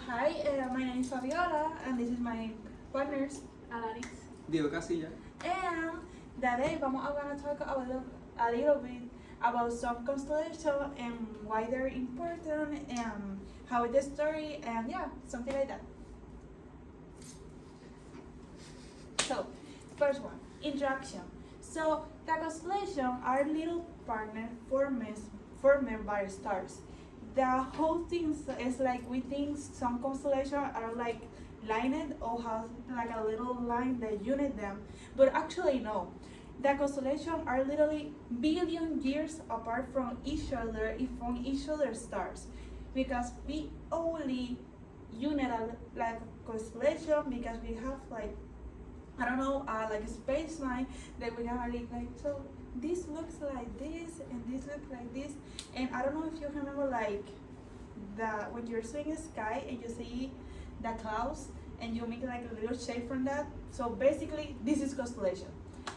Hi, my name is Fabiola, and this is my partners, Alaris. Diego Casilla. And today vamos a gonna talk a little bit about some constellation and why they're important and how the story and yeah, something like that. So, first one, introduction. So, the constellation are little partner formed by stars. The whole thing is like we think some constellations are like lined or have like a little line that unite them, but actually no. The constellations are literally billion years apart from each other stars, because we only unite like constellation because we have like I don't know, like a space line that we have like so this looks like this and this looks like this, and I don't know if you remember like the when you're seeing the sky and you see the clouds and you make like a little shape from that. So basically, this is constellation.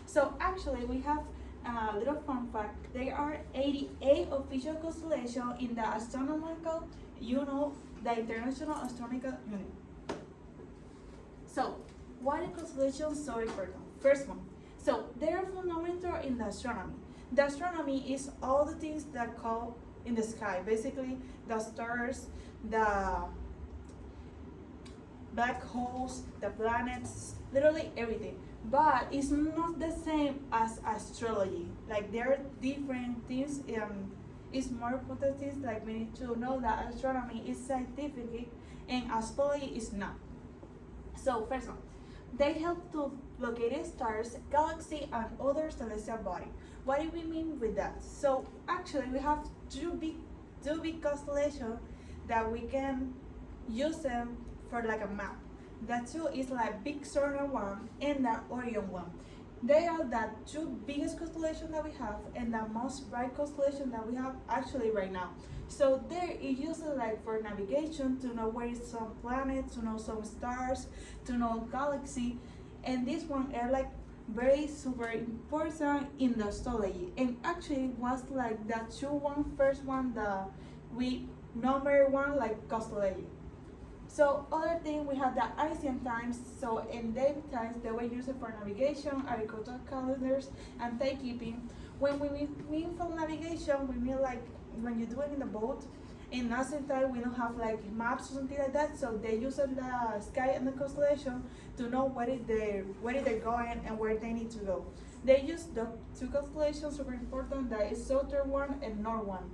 So actually, we have a little fun fact. There are 88 official constellations in the astronomical, the International Astronomical Union. So, why are constellations so important? First one, so they are fundamental in the astronomy. The astronomy is all the things that go in the sky, basically the stars, the black holes, the planets, literally everything. But it's not the same as astrology. Like there are different things. It's more important things. Like we need to know that astronomy is scientific and astrology is not. So first one, they help to locate stars, galaxies, and other celestial bodies. What do we mean with that? So actually, we have two big constellations that we can use them for like a map. The two is like Big Sur one and the Orion one. They are the two biggest constellations that we have and the most bright constellation that we have actually right now. So there it uses like for navigation to know where is some planets, to know some stars, to know galaxy, and this one are like very super important in the astrology. And actually was like the first one that we number one like constellation. So other thing we have the ancient times. So in them times they were used for navigation, agricultural calendars, and timekeeping. When we mean for navigation, we mean like when you do it in the boat. In ancient time we don't have like maps or something like that. So they use the sky and the constellation to know where they're going and where they need to go. They use the two constellations super important. That is southern one and north one.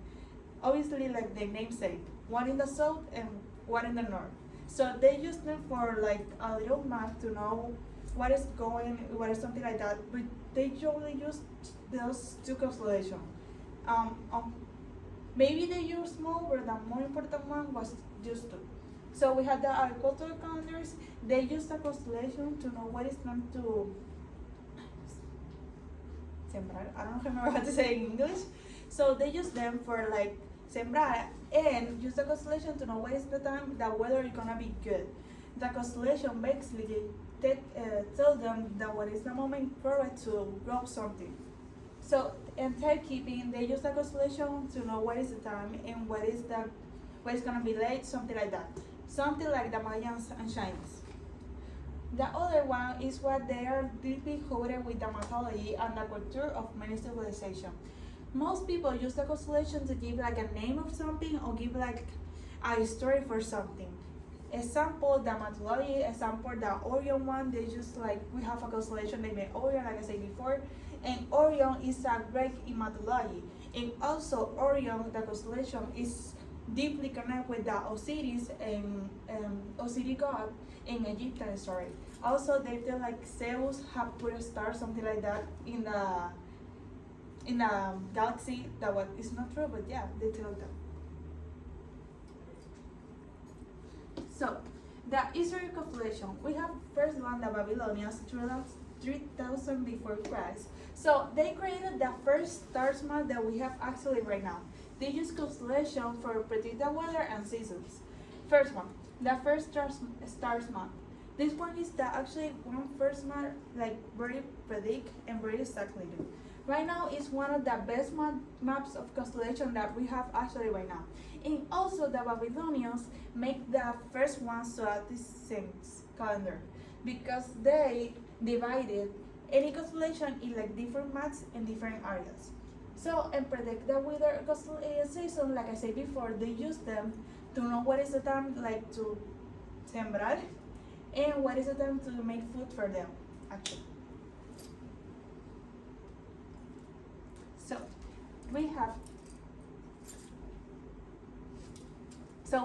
Obviously, like the name say, one in the south and one in the north. So they use them for like a little map to know what is going, what is something like that. But they usually use those two constellations. Maybe they use more, but the more important one was just two. So we had the agricultural calendars. They use the constellation to know what is going to sembrar. I don't remember how to say in English. So they use them for like sembrar and use the constellation to know what is the time the weather is gonna be good. The constellation basically tell them that what is the moment for it to grow something. So in timekeeping, they use the constellation to know what is the time and what is gonna be late, something like that. Something like the Mayans and Chinese. The other one is what they are deeply rooted with the mythology and the culture of many civilizations. Most people use the constellation to give like a name of something or give like a story for something. Example, the mythology, example, the Orion one, they just like, we have a constellation named Orion, like I said before, and Orion is a Greek in mythology. And also Orion, the constellation, is deeply connected with the Osiris and Osiris god in Egyptian story. Also, they feel like Zeus have put a star, something like that, in the galaxy. That what is not true, but yeah, they tell that. So, the Israel constellation, we have first one, the Babylonians, 3000 before Christ. So they created the first star map that we have actually right now. They use constellation for predict the weather and seasons. First one, the first stars map. This one is the actually one first map like very predict and very exactly. Right now is one of the best maps of constellation that we have actually right now. And also the Babylonians make the first ones to add this same calendar because they divided any constellation in like different maps in different areas. So and predict the weather season, like I said before, they use them to know what is the time like to sembrar and what is the time to make food for them actually. So we have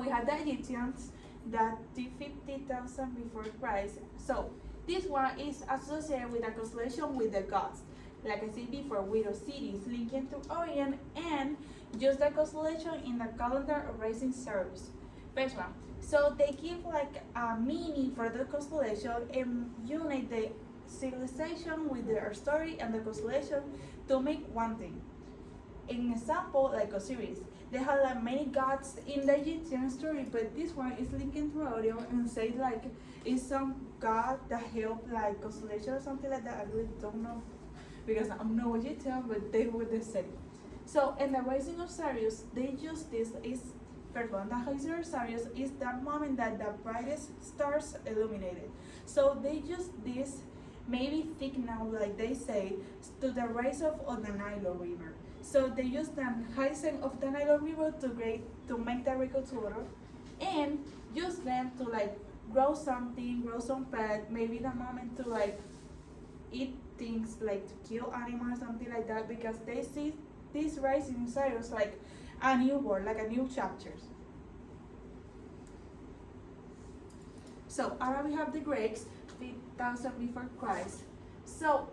we had the Egyptians that did 50,000 before Christ. So this one is associated with a constellation with the gods. Like I said before, with the cities linking to Orion and just the constellation in the calendar of rising stars. First one. So they give like a meaning for the constellation and unite the civilization with their story and the constellation to make one thing. An example, like Osiris, they have like many gods in the Egyptian story, but this one is linked to Orion and say like it's some god that help like constellation or something like that. I really don't know because I'm no Egyptian, but they would say. So in the rising of Sirius, they use this is first one. The rising of Sirius is that moment that the brightest stars illuminated. So they use this maybe signal, like they say, to the rise of the Nile River. So they use the rising of the Nile River to make the agriculture and use them to like grow something, grow some pet, maybe the moment to like eat things like to kill animals, something like that, because they see this rising Cyrus like a new world, like a new chapters. So we have the Greeks, 3,000 before Christ. So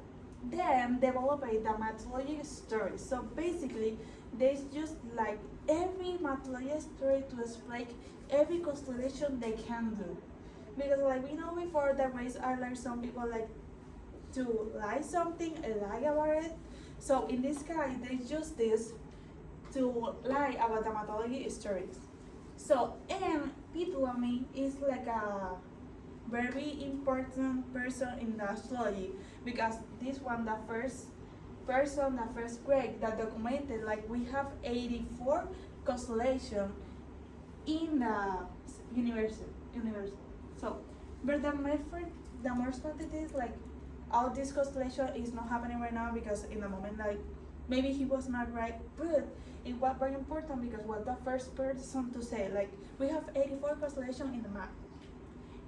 then develop the mythology story. So basically, they just like every mythology story to explain every constellation they can do. Because like we know before, the race are like some people like to lie something and lie about it. So in this case, they use this to lie about the mythology stories. So and Ptolemy is like a very important person in the astrology because this one the first person, the first Greek that documented like we have 84 constellations in the universe. So but the more important is like all this constellation is not happening right now because in the moment like maybe he was not right, but it was very important because what the first person to say like we have 84 constellations in the map.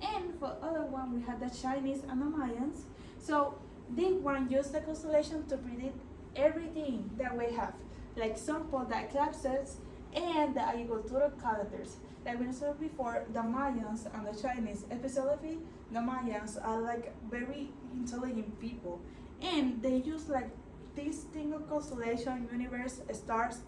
And for other one we had the Chinese and the Mayans. So they one use the constellation to predict everything that we have, like example the eclipses and the agricultural calendars. Like we said before, the Mayans and the Chinese, especially the Mayans are like very intelligent people, and they use like this single constellation, universe, stars,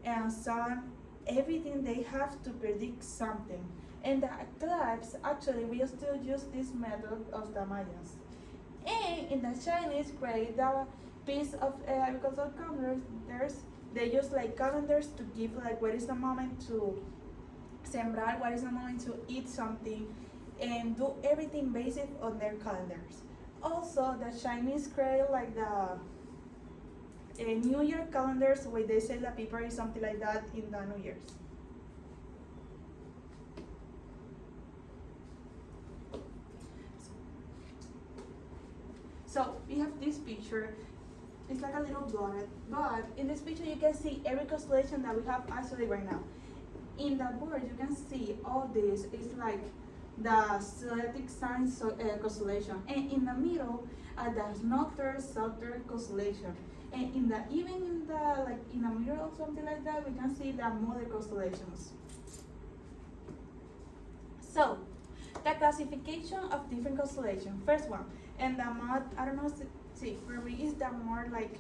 and sun, everything they have to predict something. And the eclipse, actually, we still use this method of the Mayans. And in the Chinese, create the piece of agricultural calendars. They use like calendars to give like what is the moment to sembrar, what is the moment to eat something, and do everything based on their calendars. Also, the Chinese create like the New Year calendars where they say that people is something like that in the New Year's. So we have this picture. It's like a little blurred, but in this picture you can see every constellation that we have actually right now. In the board you can see all this is like the zodiac signs constellation, and in the middle the northern southern constellation, and in the even in the like in the middle or something like that we can see the mother constellations. So the classification of different constellations. First one, and the mod I don't know. See, for me is the more like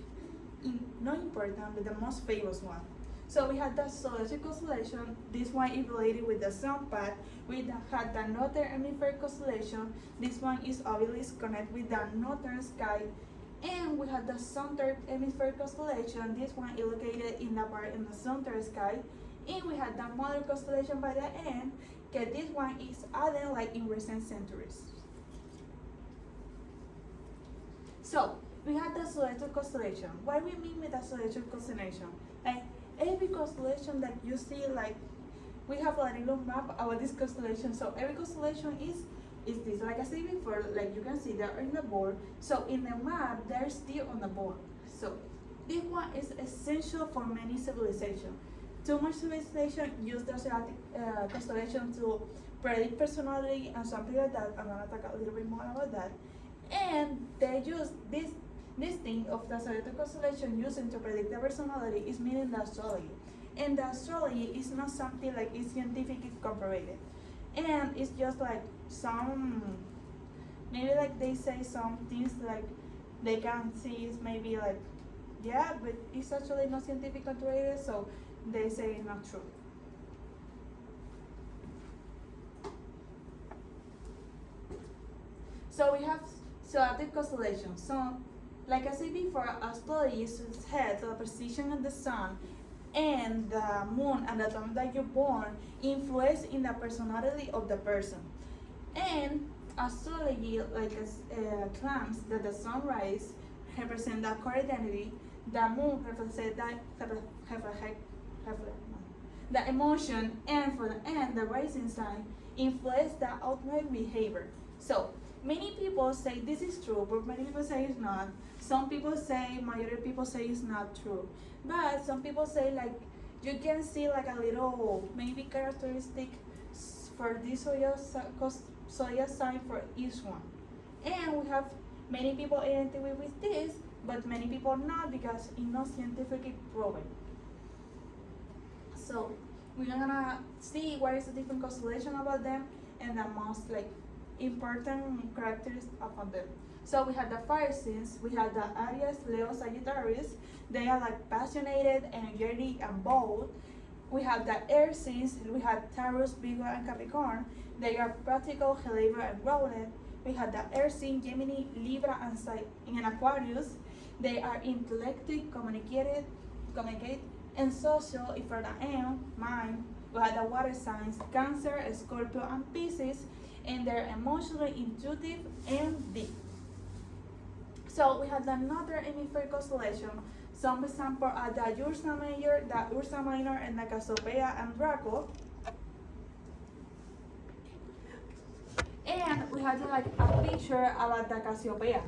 not important, but the most famous one. So we had the Zodiac constellation. This one is related with the sun path. We had the northern hemisphere constellation. This one is obviously connected with the northern sky. And we had the southern hemisphere constellation. This one is located in the part in the southern sky. And we had the mother constellation by the end. Okay, this one is added like in recent centuries. So we had the solar constellation. What do we mean with the solar constellation? Like every constellation that you see, like we have a little map about this constellation. So every constellation is this. Like I said before, like you can see they're in the board. So in the map, they're still on the board. So this one is essential for many civilizations. Too much civilization use the zodiac constellation to predict personality and something like that. I'm gonna talk a little bit more about that. And they use this thing of the zodiac constellation using to predict the personality is meaning the astrology. And the astrology is not something like it's scientifically comprobated. And it's just like some maybe like they say some things like they can see is maybe like yeah, but it's actually not scientifically comprobated, so they say it's not true. So we have zodiac constellation. So, like I said before, astrology is head to the position of the sun and the moon and the time that you're born influence in the personality of the person. And astrology like claims that the sunrise represents the core identity, the moon represents the emotion, and for the end, the rising sign influence the outward behavior. So many people say this is true, but many people say it's not. Some people say, majority of people say it's not true. But some people say like you can see like a little maybe characteristic for this zodiac sign for each one. And we have many people identify with this, but many people not because it's not scientifically proven. So we're gonna see what is the different constellation about them and the most like important characteristics of them. So we have the fire signs, we have the Aries, Leo, Sagittarius. They are like passionate, energetic, and bold. We have the air signs, we have Taurus, Virgo, and Capricorn. They are practical, reliable, and grounded. We have the air sign, Gemini, Libra, and Aquarius. They are intellectual, communicate, and social. If for the M, mind, we have the water signs, Cancer, Scorpio, and Pisces, and they're emotionally intuitive and deep. So we have another hemisphere constellation. Some examples are the Ursa Major, the Ursa Minor, and the Cassiopeia and Draco. And we have like a picture about the Cassiopeia.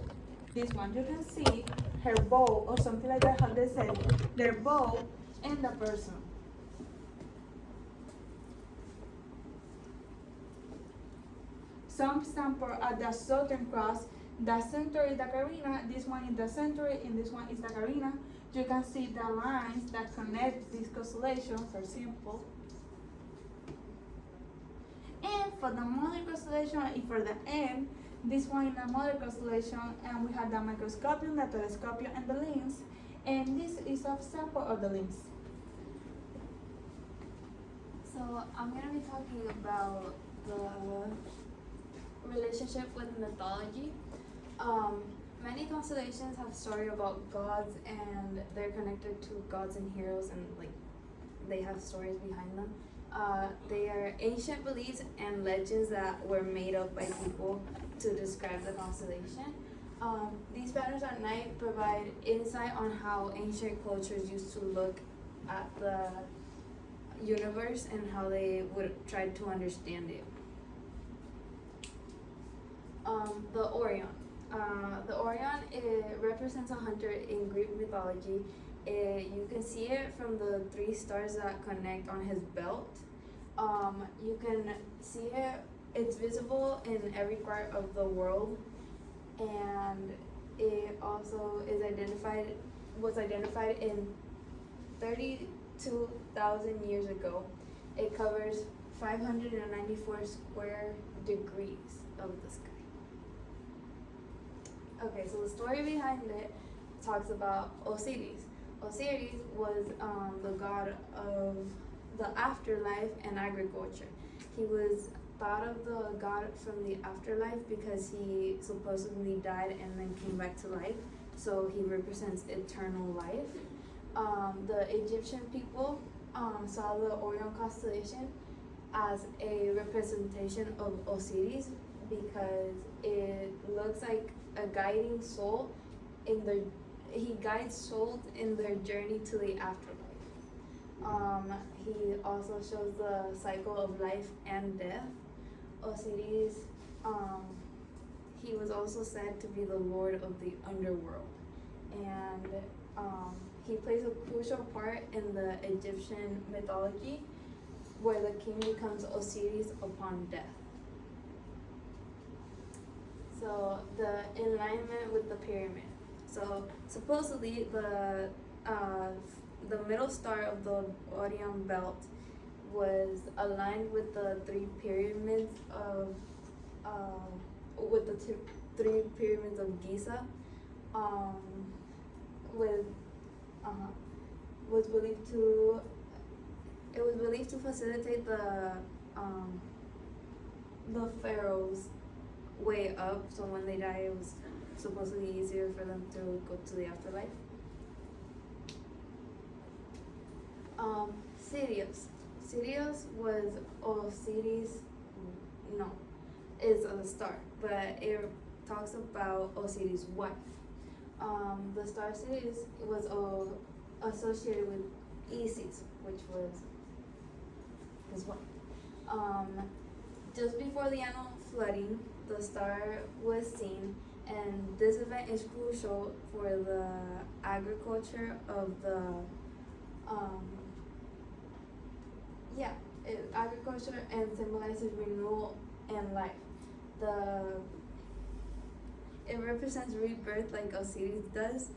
This one you can see her bow or something like that, how they say their bow and the person. Some examples are the Southern Cross, the center is the Carina, this one is the center, and this one is the Carina. You can see the lines that connect these constellations, for example. And for the mother constellation, and for the M, this one is the mother constellation, and we have the microscopium, the telescopium, and the lens. And this is a sample of the lens. So I'm going to be talking about the relationship with mythology. Many constellations have story about gods, and they're connected to gods and heroes, and like they have stories behind them. They are ancient beliefs and legends that were made up by people to describe the constellation. These patterns at night provide insight on how ancient cultures used to look at the universe and how they would try to understand it. The Orion. The Orion, it represents a hunter in Greek mythology. You can see it from the 3 stars that connect on his belt. You can see it, it's visible in every part of the world, and it also was identified in 32,000 years ago. It covers 594 square degrees of the sky. Okay, so the story behind it talks about Osiris. Osiris was the god of the afterlife and agriculture. He was thought of the god from the afterlife because he supposedly died and then came back to life. So he represents eternal life. The Egyptian people saw the Orion constellation as a representation of Osiris because it looks like a guiding soul in their he guides souls in their journey to the afterlife. He also shows the cycle of life and death. Osiris, he was also said to be the lord of the underworld, and he plays a crucial part in the Egyptian mythology, where the king becomes Osiris upon death. So the alignment with the pyramid. So supposedly the middle star of the Orion belt was aligned with the three pyramids of three pyramids of Giza, with was believed to it was believed to facilitate the pharaoh's way up. So when they die, it was supposedly easier for them to go to the afterlife. Sirius was Osiris, no, is a star, but it talks about Osiris' wife. The star Sirius was associated with Isis, which was his wife. Just before the annual flooding, the star was seen, and this event is crucial for the agriculture of the agriculture, and symbolizes renewal and life. It represents rebirth like Osiris does,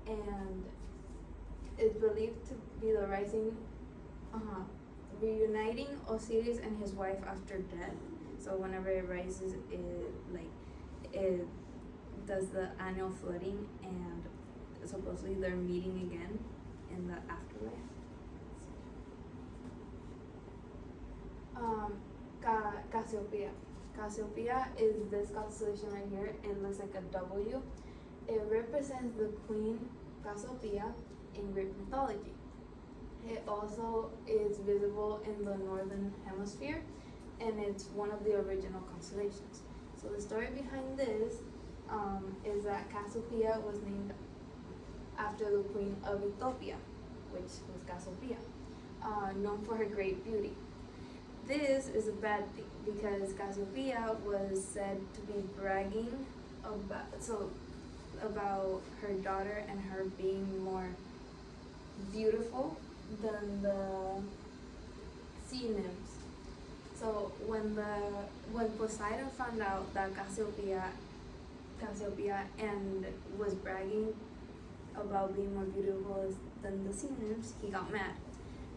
and is believed to be the rising, reuniting Osiris and his wife after death. So whenever it rises, it does the annual flooding, and supposedly they're meeting again in the afterlife. Cassiopeia. Cassiopeia is this constellation right here. It looks like a W. It represents the queen Cassiopeia in Greek mythology. It also is visible in the northern hemisphere, and it's one of the original constellations. So the story behind this is that Cassiopeia was named after the queen of Ethiopia, which was Cassiopeia, known for her great beauty. This is a bad thing because Cassiopeia was said to be bragging about her daughter and her being more beautiful than the sea nymphs. So when Poseidon found out that Cassiopeia and was bragging about being more beautiful than the sea nymphs, he got mad.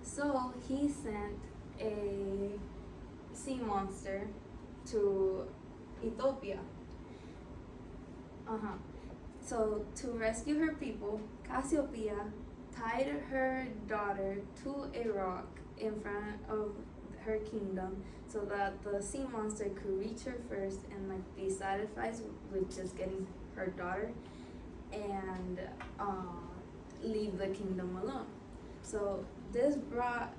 So he sent a sea monster to Ethiopia. So to rescue her people, Cassiopeia tied her daughter to a rock in front of her kingdom so that the sea monster could reach her first and be satisfied with just getting her daughter and leave the kingdom alone. So this brought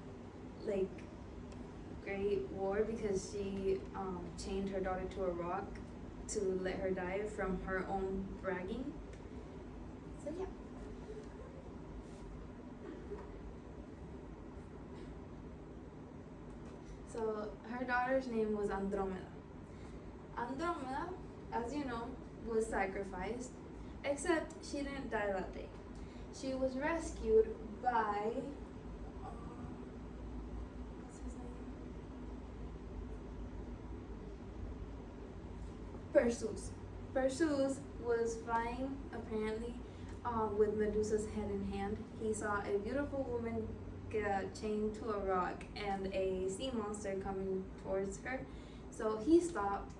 great war because she chained her daughter to a rock to let her die from her own bragging. So yeah. So her daughter's name was Andromeda. Andromeda, as you know, was sacrificed, except she didn't die that day. She was rescued by what's his name? Perseus. Perseus was flying apparently with Medusa's head in hand. He saw a beautiful woman get chained to a rock and a sea monster coming towards her. So he stopped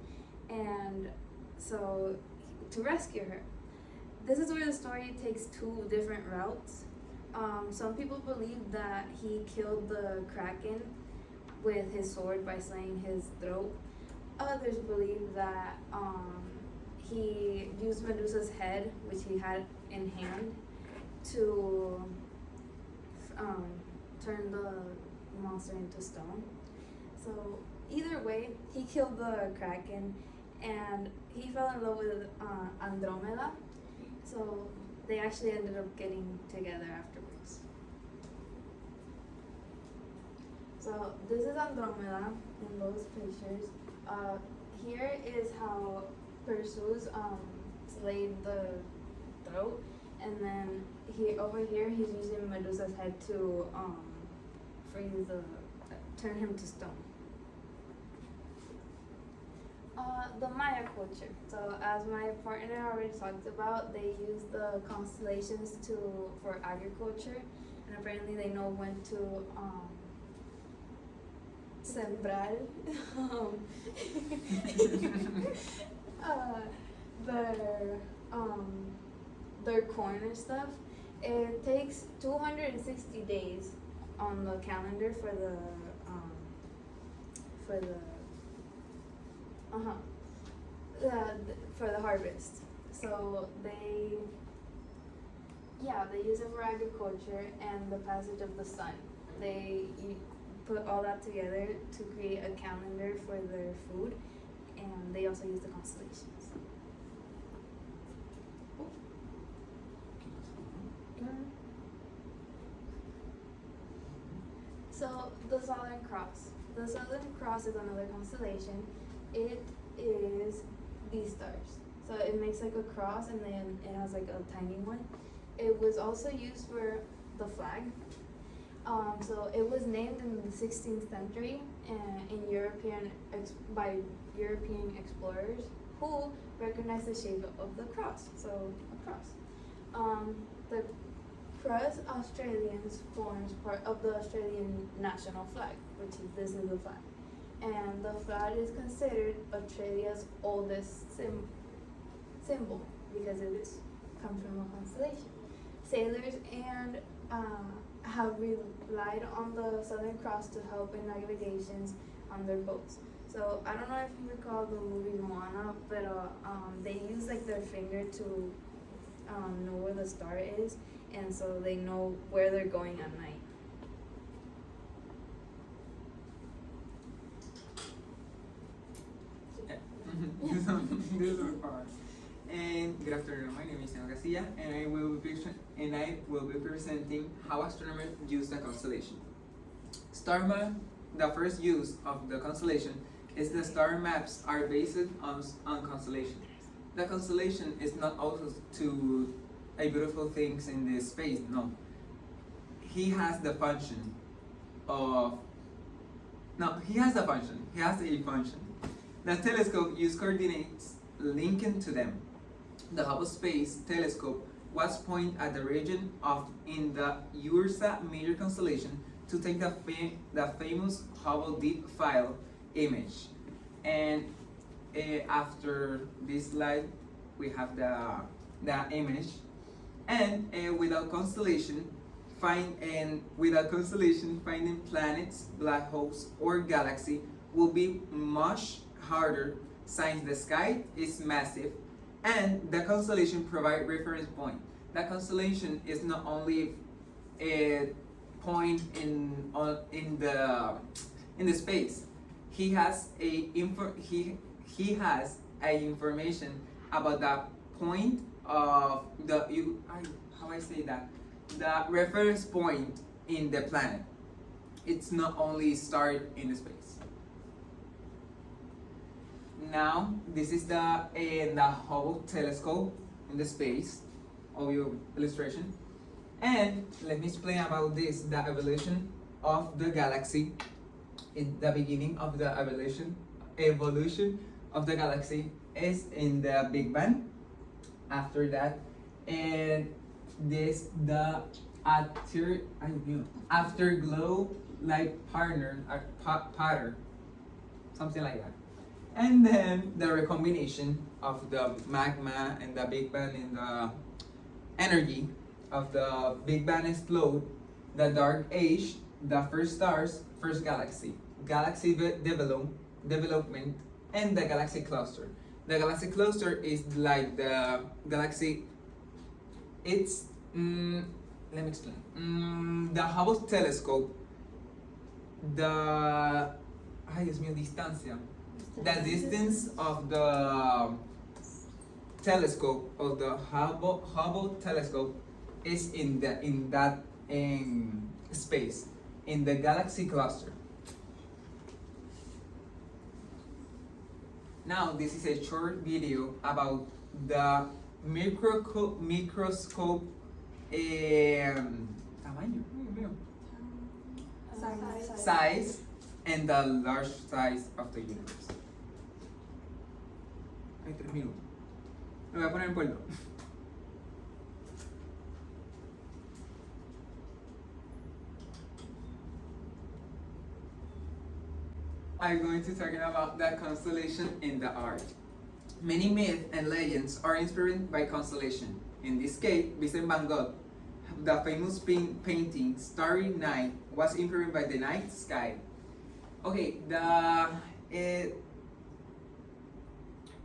and to rescue her. This is where the story takes two different routes. Some people believe that he killed the Kraken with his sword by slaying his throat. Others believe that he used Medusa's head, which he had in hand, to turn the monster into stone. So either way, he killed the Kraken, and he fell in love with Andromeda, So they actually ended up getting together afterwards. So this is Andromeda in those pictures. Here is how Perseus slayed the throat, and then over here he's using Medusa's head to freeze turn him to stone. The Maya culture. So as my partner already talked about, they use the constellations for agriculture, and apparently they know when to sembrar uh, their corn and stuff. It takes 260 days on the calendar for the for the harvest. So they use it for agriculture and the passage of the sun. They put all that together to create a calendar for their food, and they also use the constellations. So the Southern Cross. The Southern Cross is another constellation. It is these stars. So it makes like a cross, and then it has like a tiny one. It was also used for the flag. So it was named in the 16th century by European explorers who recognized the shape of the cross. So a cross. The cross Australians forms part of the Australian national flag, this is the flag. And the flag is considered Australia's oldest symbol because it comes from a constellation. Sailors have relied on the Southern Cross to help in navigations on their boats. So I don't know if you recall the movie Moana, but they use like their finger to know where the star is, and so they know where they're going at night. This is far. And good afternoon. My name is Sam Garcia, and I will be presenting how astronomers use the constellation. Star map. The first use of the constellation is the star maps are based on constellation. The constellation is not also to a beautiful things in this space. No, he has the function of. No, he has a function. He has a function. The telescope uses coordinates linking to them. The Hubble Space Telescope was pointed at the region in the Ursa Major constellation to take the famous Hubble Deep Field image. And after this slide, we have the image. And without constellation, finding planets, black holes, or galaxy will be much harder since the sky is massive and the constellation provide reference point. The constellation is not only a point in the space. He has he has a information about the point of the reference point in the planet. It's not only star in the space. Now this is the Hubble telescope in the space of your illustration, and let me explain about this, the evolution of the galaxy. In the beginning of the evolution of the galaxy is in the Big Bang. After that, and this the afterglow like pattern, something like that. And then the recombination of the magma and the Big Bang and the energy of the Big Bang explode, the dark age, the first stars, first galaxy development, and the galaxy cluster. The galaxy cluster is like the galaxy. It's let me explain. The Hubble telescope. The distancia. The distance of the telescope of the Hubble telescope is in that space in the galaxy cluster. Now this is a short video about the microscope tamaño, size and the large size of the universe. Hay 3 minutos. Lo voy a poner en puerto. I'm going to talk about the constellation in the art. Many myths and legends are inspired by constellation. In this case, Vincent van Gogh, the famous painting Starry Night was inspired by the night sky. Okay,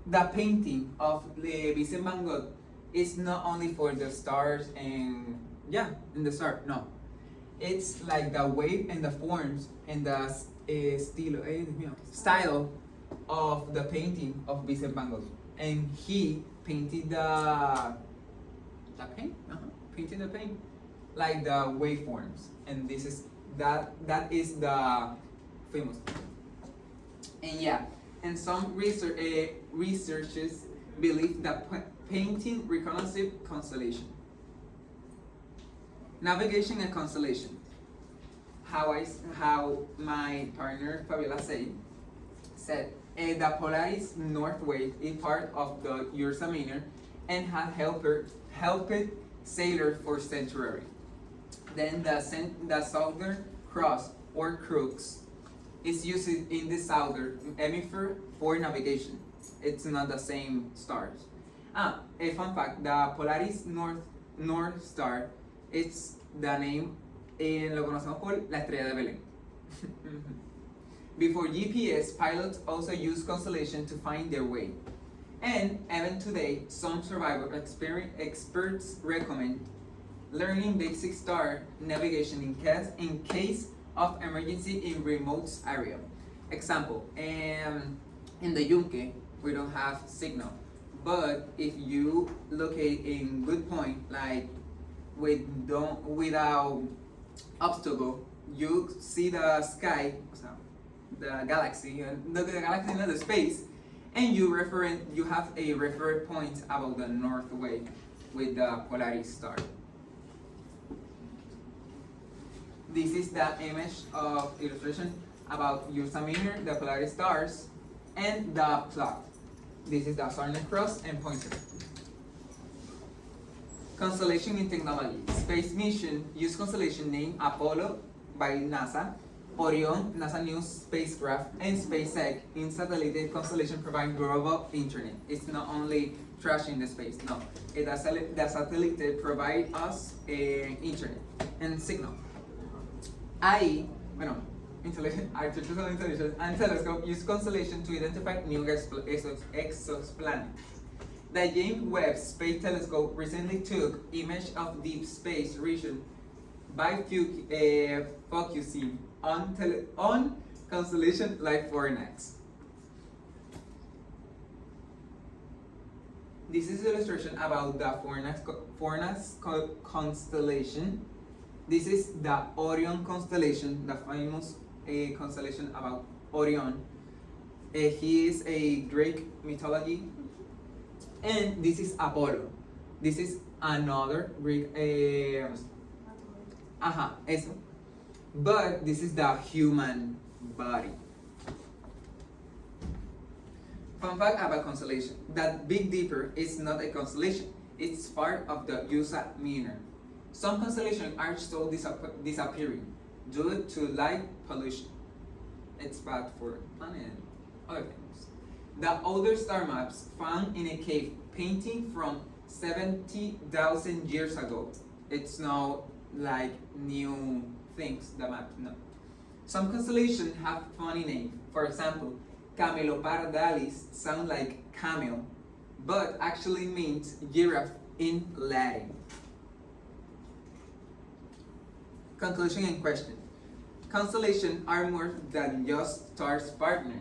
the painting of Vincent van Gogh is not only for the stars and in the star. No, it's like the wave and the forms and the style of the painting of Vincent van Gogh, and he painted the paint, painted the paint like the waveforms, and this is that is the famous. And some researchers believe that painting reconnaissance constellation, navigation and constellation. How my partner Fabiola said the Polaris North Wave is part of the Ursa Minor and has helped sailors for centuries. Then the Southern Cross or Crux is used in the southern hemisphere for navigation. It's not the same stars. A fun fact: the Polaris North Star, it's the name. Lo conocemos por la estrella de Belén. Before GPS, pilots also use constellation to find their way. And even today, some survival experts recommend learning basic star navigation in case of emergency in remote area. Example, in the Yunque, we don't have signal. But if you locate in good point, like without obstacle, you see the sky, the galaxy, not the space, and you have a reference point about the North Way with the Polaris star. This is the image of illustration about Ursa Minor, the Polaris stars, and the plot. This is the Southern Cross and Pointer. Constellation in technology. Space mission use constellation named Apollo by NASA, Orion, NASA new spacecraft, and SpaceX in satellite constellation provide global internet. It's not only trash in the space, no. The satellite provide us internet and signal. Artificial intelligence and telescope use constellation to identify new exoplanets. The James Webb Space Telescope recently took image of deep space region by focusing on constellation like Fornax. This is an illustration about the Fornax constellation. This is the Orion constellation, the famous constellation about Orion. He is a Greek mythology. And this is Apollo. This is another Greek. But this is the human body. Fun fact about constellation: that Big Dipper is not a constellation. It's part of the Ursa Minor. Some constellations are still disappearing due to light pollution. It's bad for planet and other things. The older star maps found in a cave painting from 70,000 years ago. It's not like new things, the map, no. Some constellations have funny names. For example, Camelopardalis sound like camel, but actually means giraffe in Latin. Conclusion and question. Constellations are more than just stars partner.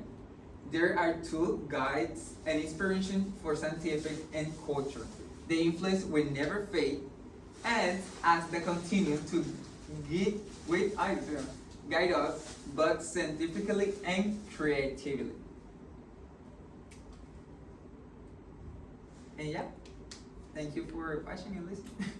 there are two guides and inspiration for scientific and culture. The influence will never fade, and as they continue to guide, guide us, both scientifically and creatively. And yeah, thank you for watching and listening.